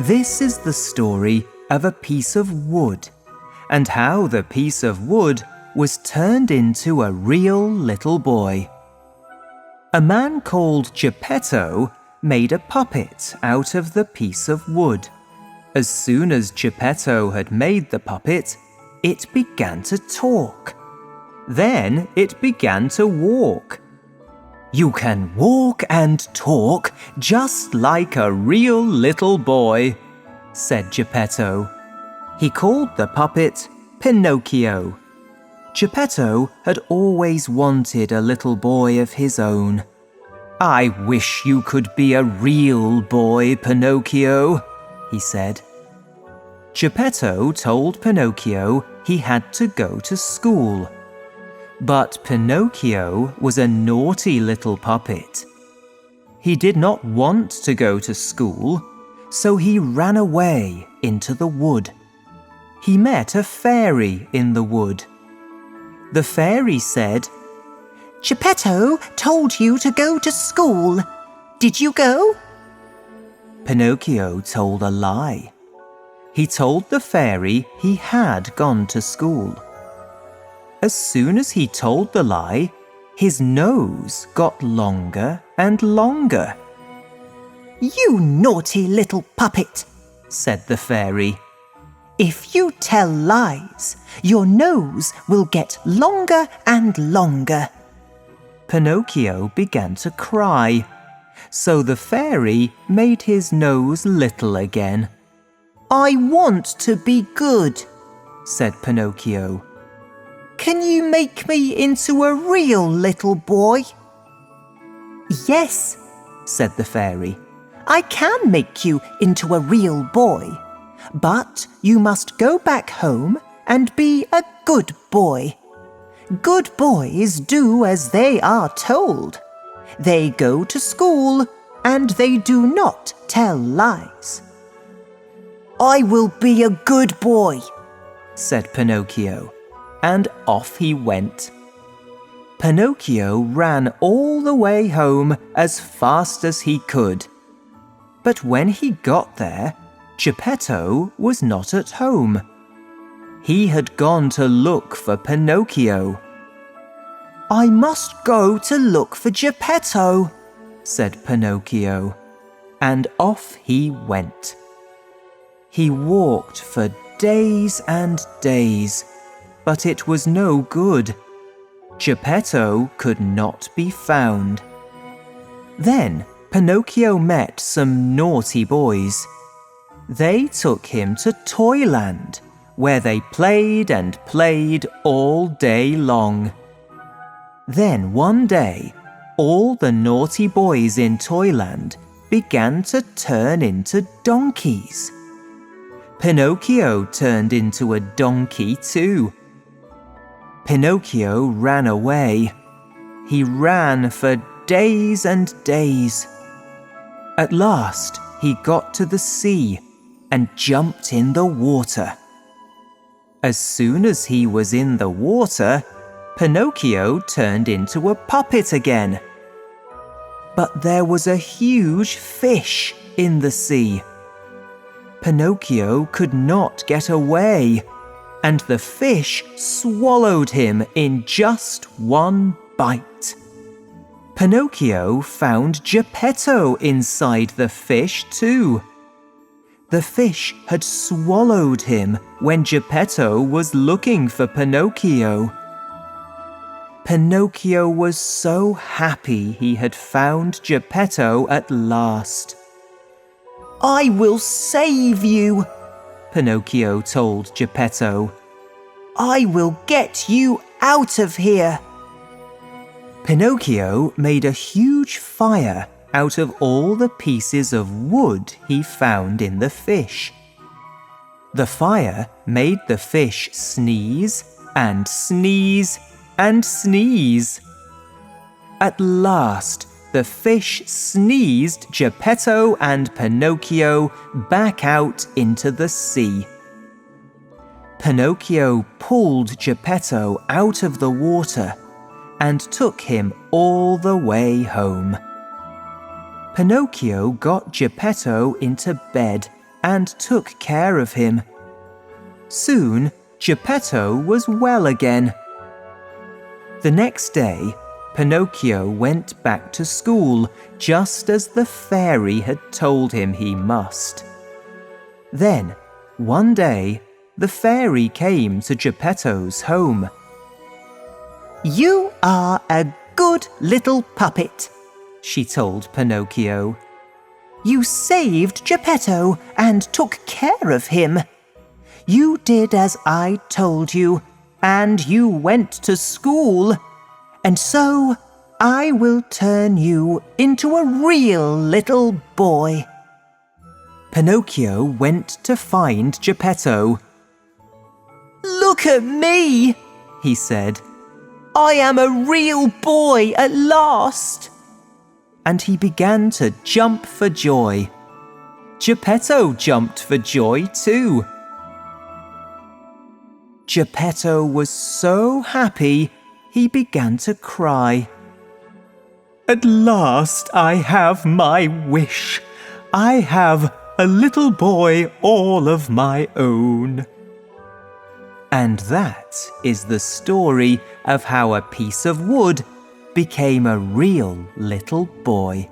This is the story of a piece of wood and how the piece of wood was turned into a real little boy. A man called Geppetto made a puppet out of the piece of wood. As soon as Geppetto had made the puppet, it began to talk. Then it began to walk. "You can walk and talk just like a real little boy," said Geppetto. He called the puppet Pinocchio. Geppetto had always wanted a little boy of his own. "I wish you could be a real boy, Pinocchio," he said. Geppetto told Pinocchio he had to go to school. But Pinocchio was a naughty little puppet. He did not want to go to school, so he ran away into the wood. He met a fairy in the wood. The fairy said, "Geppetto told you to go to school. Did you go?" Pinocchio told a lie. He told the fairy he had gone to school. As soon as he told the lie, his nose got longer and longer. "You naughty little puppet," said the fairy. "If you tell lies, your nose will get longer and longer." Pinocchio began to cry, so the fairy made his nose little again. "I want to be good," said Pinocchio. "Can you make me into a real little boy?" "Yes," said the fairy. "I can make you into a real boy, but you must go back home and be a good boy. Good boys do as they are told. They go to school and they do not tell lies." "I will be a good boy," said Pinocchio, and off he went. Pinocchio ran all the way home as fast as he could. But when he got there, Geppetto was not at home. He had gone to look for Pinocchio. "I must go to look for Geppetto," said Pinocchio, and off he went. He walked for days and days, but it was no good. Geppetto could not be found. Then Pinocchio met some naughty boys. They took him to Toyland, where they played and played all day long. Then one day, all the naughty boys in Toyland began to turn into donkeys. Pinocchio turned into a donkey too. Pinocchio ran away. He ran for days and days. At last, he got to the sea and jumped in the water. As soon as he was in the water, Pinocchio turned into a puppet again. But there was a huge fish in the sea. Pinocchio could not get away, and the fish swallowed him in just one bite. Pinocchio found Geppetto inside the fish too. The fish had swallowed him when Geppetto was looking for Pinocchio. Pinocchio was so happy he had found Geppetto at last. "I will save you," Pinocchio told Geppetto. "I will get you out of here." Pinocchio made a huge fire out of all the pieces of wood he found in the fish. The fire made the fish sneeze and sneeze and sneeze. At last, the fish sneezed Geppetto and Pinocchio back out into the sea. Pinocchio pulled Geppetto out of the water and took him all the way home. Pinocchio got Geppetto into bed and took care of him. Soon, Geppetto was well again. The next day, Pinocchio went back to school just as the fairy had told him he must. Then, one day, the fairy came to Geppetto's home. "You are a good little puppet," she told Pinocchio. "You saved Geppetto and took care of him. You did as I told you, and you went to school. And so I will turn you into a real little boy." Pinocchio went to find Geppetto. "Look at me," he said. "I am a real boy at last." And he began to jump for joy. Geppetto jumped for joy too. Geppetto was so happy, he began to cry. "At last I have my wish. I have a little boy all of my own." And that is the story of how a piece of wood became a real little boy.